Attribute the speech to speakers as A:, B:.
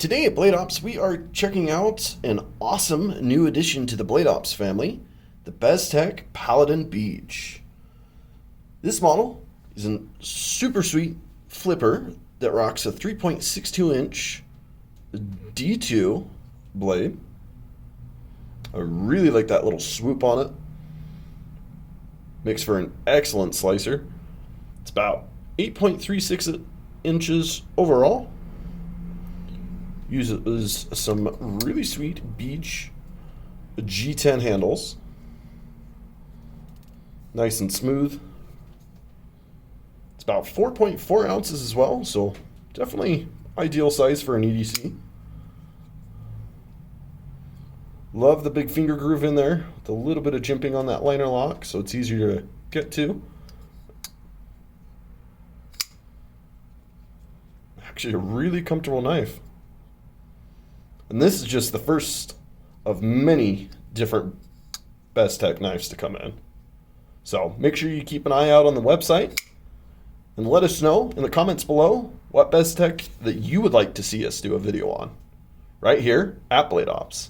A: Today at Blade Ops, we are checking out an awesome new addition to the Blade Ops family, the Bestech Paladin Beige. This model is a super sweet flipper that rocks a 3.62 inch D2 blade. I really like that little swoop on it. Makes for an excellent slicer. It's about 8.36 inches overall. Uses some really sweet Beige G10 handles. Nice and smooth. It's about 4.4 ounces as well, so definitely ideal size for an EDC. Love the big finger groove in there with a little bit of jimping on that liner lock, so it's easier to get to. Actually, a really comfortable knife. And this is just the first of many different Bestech knives to come in. So make sure you keep an eye out on the website and let us know in the comments below what Bestech that you would like to see us do a video on right here at Blade Ops.